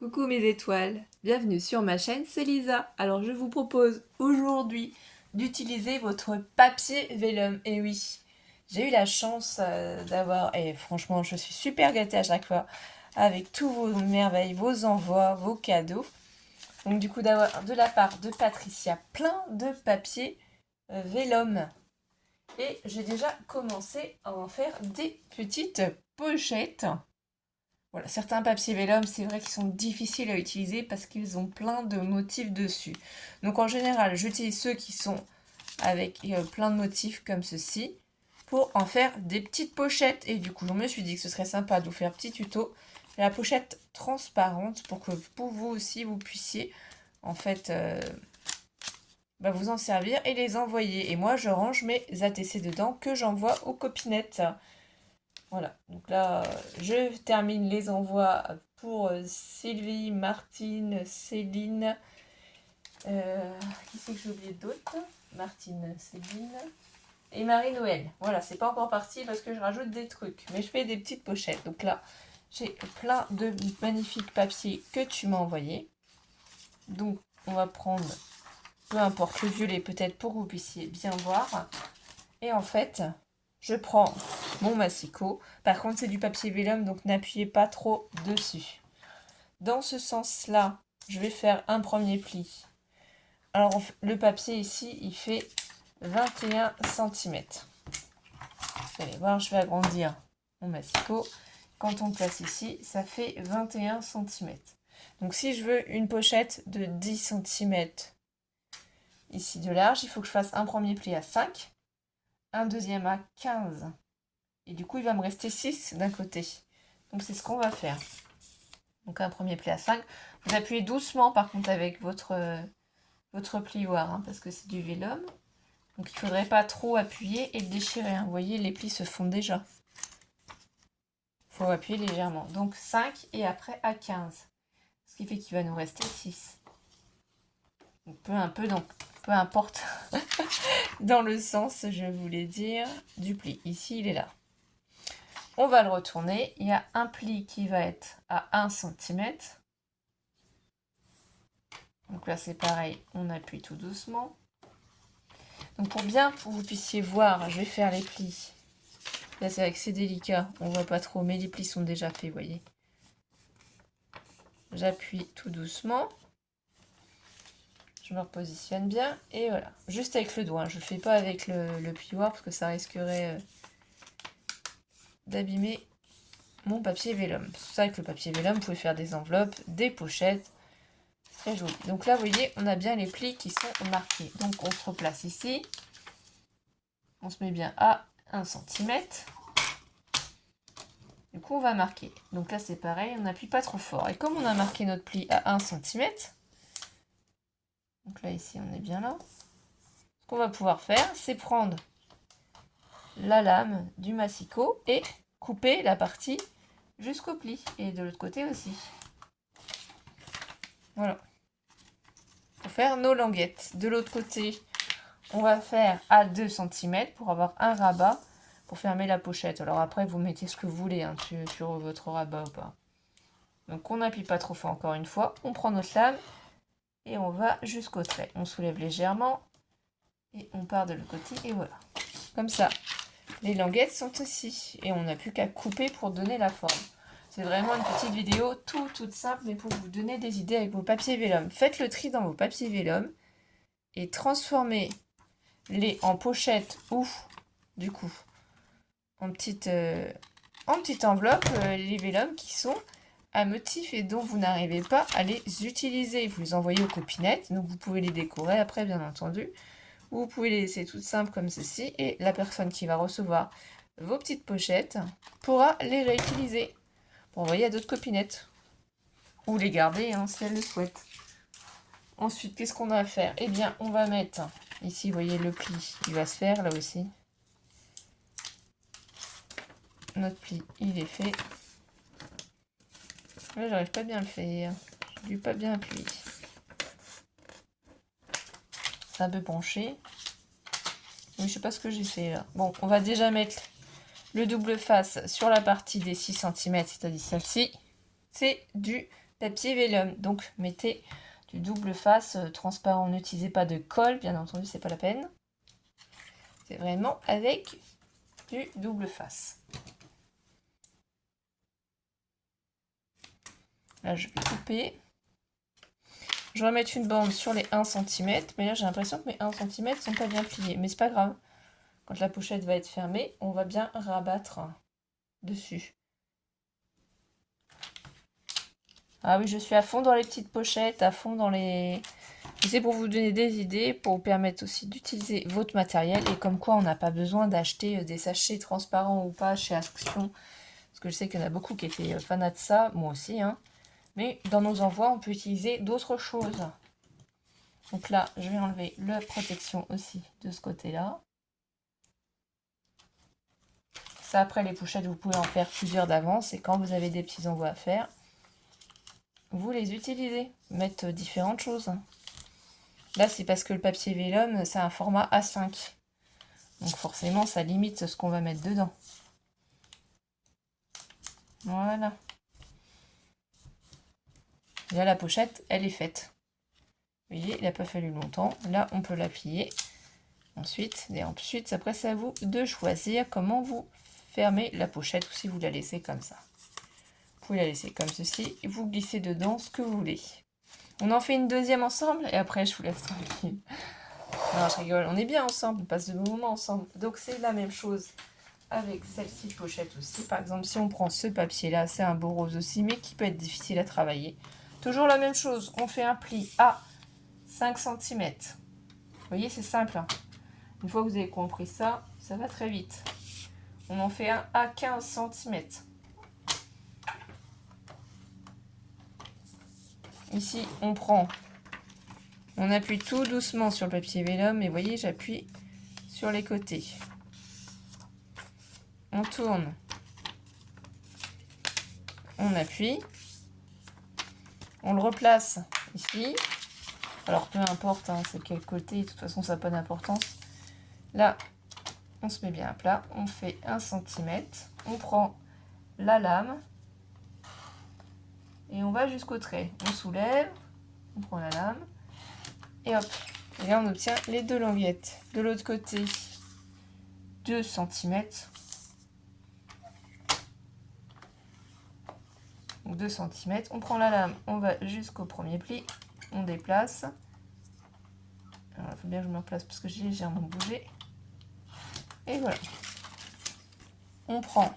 Coucou mes étoiles, bienvenue sur ma chaîne, c'est Lisa. Alors je vous propose aujourd'hui d'utiliser votre papier vélum. Et oui, j'ai eu la chance d'avoir, et franchement je suis super gâtée à chaque fois, avec tous vos merveilles, vos envois, vos cadeaux. Donc du coup d'avoir de la part de Patricia plein de papier vélum. Et j'ai déjà commencé à en faire des petites pochettes. Voilà, certains papiers vélum, c'est vrai qu'ils sont difficiles à utiliser parce qu'ils ont plein de motifs dessus. Donc en général, j'utilise ceux qui sont avec plein de motifs comme ceci pour en faire des petites pochettes. Et du coup, je me suis dit que ce serait sympa de vous faire un petit tuto. La pochette transparente pour que pour vous aussi, vous puissiez en fait vous en servir et les envoyer. Et moi, je range mes ATC dedans que j'envoie aux copinettes. Voilà, donc là, je termine les envois pour Sylvie, Martine, Céline. Qui c'est que j'ai oublié d'autres? Martine, Céline et Marie-Noël. Voilà, c'est pas encore parti parce que je rajoute des trucs. Mais je fais des petites pochettes. Donc là, j'ai plein de magnifiques papiers que tu m'as envoyés. Donc, on va prendre, peu importe le violet peut-être pour que vous puissiez bien voir. Et en fait, je prends mon massicot. Par contre, c'est du papier vélum, donc n'appuyez pas trop dessus. Dans ce sens-là, je vais faire un premier pli. Alors, le papier ici, il fait 21 cm. Vous allez voir, je vais agrandir mon massicot. Quand on le place ici, ça fait 21 cm. Donc, si je veux une pochette de 10 cm ici de large, il faut que je fasse un premier pli à 5, un deuxième à 15. Et du coup, il va me rester 6 d'un côté. Donc, c'est ce qu'on va faire. Donc, un premier pli à 5. Vous appuyez doucement, par contre, avec votre plioir, hein, parce que c'est du vélum. Donc, il ne faudrait pas trop appuyer et le déchirer. Hein. Vous voyez, les plis se font déjà. Il faut appuyer légèrement. Donc, 5 et après à 15. Ce qui fait qu'il va nous rester 6. Donc, peu importe dans le sens, je voulais dire, du pli. Ici, il est là. On va le retourner. Il y a un pli qui va être à 1 cm. Donc là, c'est pareil, on appuie tout doucement. Donc pour bien que vous puissiez voir, je vais faire les plis. Là, c'est vrai que c'est délicat, on voit pas trop, mais les plis sont déjà faits, vous voyez. J'appuie tout doucement. Je me repositionne bien, et voilà. Juste avec le doigt, je ne fais pas avec le plioir, parce que ça risquerait d'abîmer mon papier vélum. C'est pour ça que le papier vélum, vous pouvez faire des enveloppes, des pochettes. Très joli. Donc là, vous voyez, on a bien les plis qui sont marqués. Donc on se replace ici. On se met bien à 1 cm. Du coup, on va marquer. Donc là, c'est pareil, on n'appuie pas trop fort. Et comme on a marqué notre pli à 1 cm, donc là, ici, on est bien là. Ce qu'on va pouvoir faire, c'est prendre la lame du massicot et couper la partie jusqu'au pli. Et de l'autre côté aussi. Voilà. Pour faire nos languettes. De l'autre côté, on va faire à 2 cm pour avoir un rabat pour fermer la pochette. Alors après, vous mettez ce que vous voulez hein, sur votre rabat ou pas. Donc on n'appuie pas trop fort encore une fois. On prend notre lame et on va jusqu'au trait. On soulève légèrement et on part de l'autre côté et voilà. Comme ça, les languettes sont ici et on n'a plus qu'à couper pour donner la forme. C'est vraiment une petite vidéo toute simple mais pour vous donner des idées avec vos papiers vélum. Faites le tri dans vos papiers vélum et transformez-les en pochette ou du coup en petite enveloppe les vélums qui sont à motif et dont vous n'arrivez pas à les utiliser. Vous les envoyez aux copinettes, donc vous pouvez les décorer après bien entendu. Ou vous pouvez les laisser toutes simples comme ceci et la personne qui va recevoir vos petites pochettes pourra les réutiliser pour envoyer à d'autres copinettes. Ou les garder hein, si elle le souhaite. Ensuite, qu'est-ce qu'on a à faire? Eh bien, on va mettre, ici vous voyez le pli, il va se faire là aussi. Notre pli, il est fait. Là, j'arrive pas bien à le faire. J'ai dû pas bien appuyer. C'est un peu penché. Mais je sais pas ce que j'ai fait là. Bon, on va déjà mettre le double face sur la partie des 6 cm, c'est-à-dire celle-ci. C'est du papier vélum. Donc mettez du double face transparent. N'utilisez pas de colle, bien entendu, c'est pas la peine. C'est vraiment avec du double face. Là, je vais couper. Je vais mettre une bande sur les 1 cm, mais là j'ai l'impression que mes 1 cm ne sont pas bien pliés. Mais c'est pas grave. Quand la pochette va être fermée, on va bien rabattre dessus. Ah oui, je suis à fond dans les petites pochettes, à fond dans les... C'est pour vous donner des idées, pour vous permettre aussi d'utiliser votre matériel. Et comme quoi, on n'a pas besoin d'acheter des sachets transparents ou pas chez Action. Parce que je sais qu'il y en a beaucoup qui étaient fanats de ça, moi aussi. Hein. Mais dans nos envois, on peut utiliser d'autres choses. Donc là, je vais enlever la protection aussi de ce côté-là. Ça, après, les pochettes, vous pouvez en faire plusieurs d'avance. Et quand vous avez des petits envois à faire, vous les utilisez. Mettre différentes choses. Là, c'est parce que le papier vélum, c'est un format A5. Donc forcément, ça limite ce qu'on va mettre dedans. Voilà. Là, la pochette, elle est faite. Vous voyez, il n'a pas fallu longtemps. Là, on peut la plier. Ensuite, après, c'est à vous de choisir comment vous fermez la pochette ou si vous la laissez comme ça. Vous pouvez la laisser comme ceci et vous glissez dedans ce que vous voulez. On en fait une deuxième ensemble et après, je vous laisse tranquille. Non, je rigole. On est bien ensemble. On passe de bons moments ensemble. Donc, c'est la même chose avec celle-ci de pochette aussi. Par exemple, si on prend ce papier-là, c'est un beau rose aussi, mais qui peut être difficile à travailler. Toujours la même chose. On fait un pli à 5 cm. Vous voyez, c'est simple. Hein. Une fois que vous avez compris ça, ça va très vite. On en fait un à 15 cm. Ici, on appuie tout doucement sur le papier vélum et vous voyez, j'appuie sur les côtés. On tourne. On appuie. On le replace ici. Alors, peu importe, hein, c'est quel côté, de toute façon, ça n'a pas d'importance. Là, on se met bien à plat. On fait 1 cm. On prend la lame. Et on va jusqu'au trait. On soulève. On prend la lame. Et hop. Et là, on obtient les deux languettes. De l'autre côté, 2 cm. Donc 2 cm. On prend la lame. On va jusqu'au premier pli. On déplace. Il faut bien que je me replace parce que j'ai légèrement bougé. Et voilà. On prend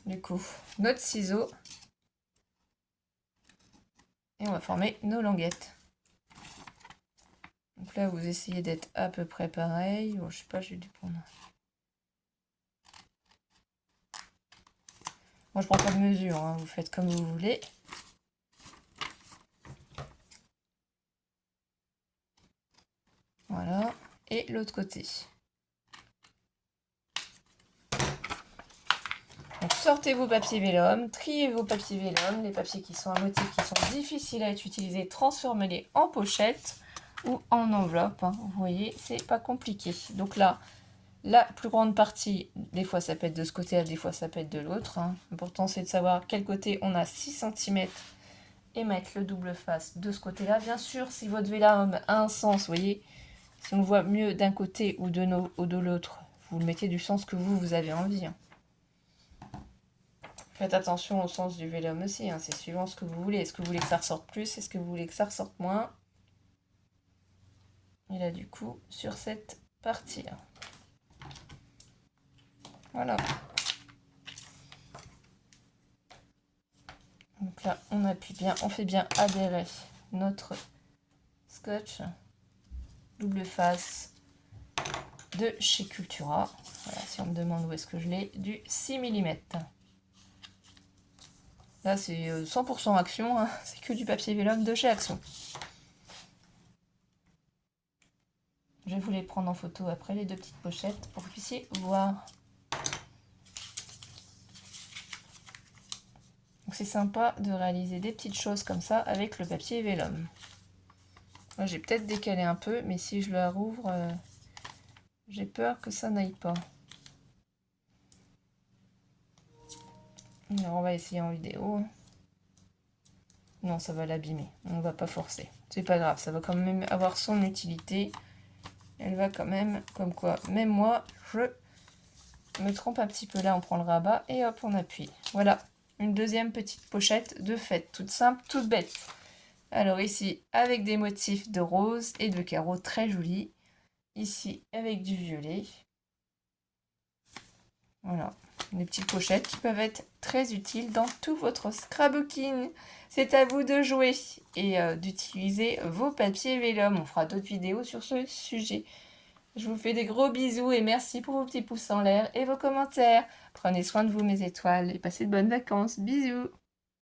du coup notre ciseau et on va former nos languettes. Donc là, vous essayez d'être à peu près pareil. Bon, je sais pas, j'ai dû prendre. Moi, je prends pas de mesure. Hein. Vous faites comme vous voulez. Voilà. Et l'autre côté. Donc, sortez vos papiers vélum, triez vos papiers vélum, les papiers qui sont à motif, qui sont difficiles à être utilisés, transformez-les en pochette ou en enveloppe. Hein. Vous voyez, c'est pas compliqué. Donc là, la plus grande partie, des fois ça peut être de ce côté-là, des fois ça peut être de l'autre. Hein. L'important c'est de savoir quel côté on a 6 cm et mettre le double face de ce côté-là. Bien sûr, si votre vélum a un sens, vous voyez, si on le voit mieux d'un côté ou de l'autre, vous le mettez du sens que vous avez envie. Hein. Faites attention au sens du vélum aussi, hein. C'est suivant ce que vous voulez. Est-ce que vous voulez que ça ressorte plus? Est-ce que vous voulez que ça ressorte moins? Et là, du coup, sur cette partie. Voilà. Donc là, on appuie bien, on fait bien adhérer notre scotch double face de chez Cultura. Voilà, si on me demande où est-ce que je l'ai, du 6 mm. Là, c'est 100% Action, hein. C'est que du papier vélum de chez Action. Je vais vous les prendre en photo après, les deux petites pochettes, pour que vous puissiez voir. Donc c'est sympa de réaliser des petites choses comme ça avec le papier vélum. Moi, j'ai peut-être décalé un peu, mais si je la rouvre, j'ai peur que ça n'aille pas. Alors, on va essayer en vidéo. Non, ça va l'abîmer. On va pas forcer. C'est pas grave, ça va quand même avoir son utilité. Elle va quand même, comme quoi, même moi, je me trompe un petit peu là, on prend le rabat et hop, on appuie. Voilà, une deuxième petite pochette de fête, toute simple, toute bête. Alors ici, avec des motifs de rose et de carreaux très jolis. Ici, avec du violet. Voilà, des petites pochettes qui peuvent être très utiles dans tout votre scrapbooking. C'est à vous de jouer et d'utiliser vos papiers vélum. On fera d'autres vidéos sur ce sujet. Je vous fais des gros bisous et merci pour vos petits pouces en l'air et vos commentaires. Prenez soin de vous mes étoiles et passez de bonnes vacances. Bisous!